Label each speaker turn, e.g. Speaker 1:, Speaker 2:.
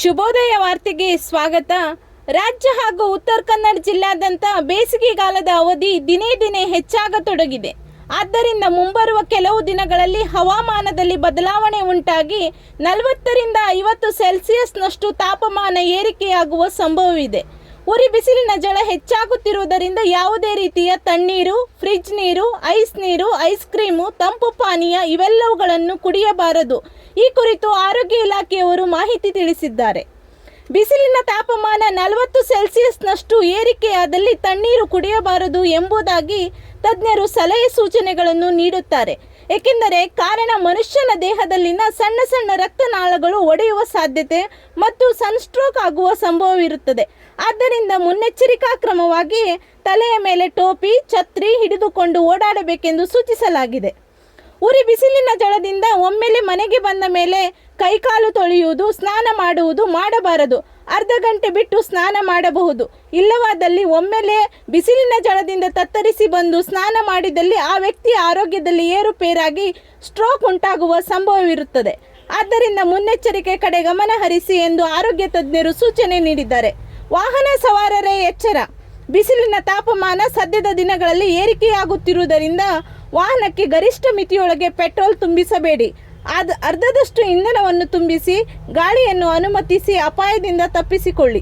Speaker 1: ಶುಭೋದಯ ವಾರ್ತೆಗೆ ಸ್ವಾಗತ. ರಾಜ್ಯ ಹಾಗೂ ಉತ್ತರ ಕನ್ನಡ ಜಿಲ್ಲಾದ್ಯಂತ ಬೇಸಿಗೆಗಾಲದ ಅವಧಿ ದಿನೇ ದಿನೇ ಹೆಚ್ಚಾಗತೊಡಗಿದೆ. ಆದ್ದರಿಂದ ಮುಂಬರುವ ಕೆಲವು ದಿನಗಳಲ್ಲಿ ಹವಾಮಾನದಲ್ಲಿ ಬದಲಾವಣೆ ಉಂಟಾಗಿ 40ರಿಂದ 50 ಸೆಲ್ಸಿಯಸ್ನಷ್ಟು ತಾಪಮಾನ ಏರಿಕೆಯಾಗುವ ಸಂಭವವಿದೆ. ಉರಿ ಬಿಸಿಲಿನ ಝಳ ಹೆಚ್ಚಾಗುತ್ತಿರುವುದರಿಂದ ಯಾವುದೇ ರೀತಿಯ ತಣ್ಣೀರು, ಫ್ರಿಡ್ಜ್ ನೀರು, ಐಸ್ ಕ್ರೀಮು, ತಂಪು ಪಾನೀಯ ಇವೆಲ್ಲವುಗಳನ್ನು ಕುಡಿಯಬಾರದು. ಈ ಕುರಿತು ಆರೋಗ್ಯ ಇಲಾಖೆಯವರು ಮಾಹಿತಿ ತಿಳಿಸಿದ್ದಾರೆ. ಬಿಸಿಲಿನ ತಾಪಮಾನ 40 ಸೆಲ್ಸಿಯಸ್ನಷ್ಟು ಏರಿಕೆಯಾದಲ್ಲಿ ತಣ್ಣೀರು ಕುಡಿಯಬಾರದು ಎಂಬುದಾಗಿ ತಜ್ಞರು ಸಲಹೆ ಸೂಚನೆಗಳನ್ನು ನೀಡುತ್ತಾರೆ. ಏಕೆಂದರೆ ಕಾರಣ ಮನುಷ್ಯನ ದೇಹದಲ್ಲಿನ ಸಣ್ಣ ಸಣ್ಣ ರಕ್ತನಾಳಗಳು ಒಡೆಯುವ ಸಾಧ್ಯತೆ ಮತ್ತು ಸನ್ಸ್ಟ್ರೋಕ್ ಆಗುವ ಸಂಭವವಿರುತ್ತದೆ. ಆದ್ದರಿಂದ ಮುನ್ನೆಚ್ಚರಿಕಾ ಕ್ರಮವಾಗಿ ತಲೆಯ ಮೇಲೆ ಟೋಪಿ, ಛತ್ರಿ ಹಿಡಿದುಕೊಂಡು ಓಡಾಡಬೇಕೆಂದು ಸೂಚಿಸಲಾಗಿದೆ. ಉರಿ ಬಿಸಿಲಿನ ಝಳದಿಂದ ಒಮ್ಮೆಲೆ ಮನೆಗೆ ಬಂದ ಮೇಲೆ ಕೈಕಾಲು ತೊಳೆಯುವುದು, ಸ್ನಾನ ಮಾಡುವುದು ಮಾಡಬಾರದು. ಅರ್ಧ ಗಂಟೆ ಬಿಟ್ಟು ಸ್ನಾನ ಮಾಡಬಹುದು. ಇಲ್ಲವಾದಲ್ಲಿ ಒಮ್ಮೆಲೆ ಬಿಸಿಲಿನ ಝಳದಿಂದ ತತ್ತರಿಸಿ ಬಂದು ಸ್ನಾನ ಮಾಡಿದಲ್ಲಿ ಆ ವ್ಯಕ್ತಿಯ ಆರೋಗ್ಯದಲ್ಲಿ ಏರುಪೇರಾಗಿ ಸ್ಟ್ರೋಕ್ ಉಂಟಾಗುವ ಸಂಭವವಿರುತ್ತದೆ. ಆದ್ದರಿಂದ ಮುನ್ನೆಚ್ಚರಿಕೆ ಕಡೆ ಗಮನ ಹರಿಸಿ ಎಂದು ಆರೋಗ್ಯ ತಜ್ಞರು ಸೂಚನೆ ನೀಡಿದ್ದಾರೆ. ವಾಹನ ಸವಾರರೇ ಎಚ್ಚರ. ಬಿಸಿಲಿನ ತಾಪಮಾನ ಸದ್ಯದ ದಿನಗಳಲ್ಲಿ ಏರಿಕೆಯಾಗುತ್ತಿರುವುದರಿಂದ ವಾಹನಕ್ಕೆ ಗರಿಷ್ಠ ಮಿತಿಯೊಳಗೆ ಪೆಟ್ರೋಲ್ ತುಂಬಿಸಬೇಡಿ. ಅರ್ಧದಷ್ಟು ಇಂಧನವನ್ನು ತುಂಬಿಸಿ ಗಾಳಿಯನ್ನು ಅನುಮತಿಸಿ ಅಪಾಯದಿಂದ ತಪ್ಪಿಸಿಕೊಳ್ಳಿ.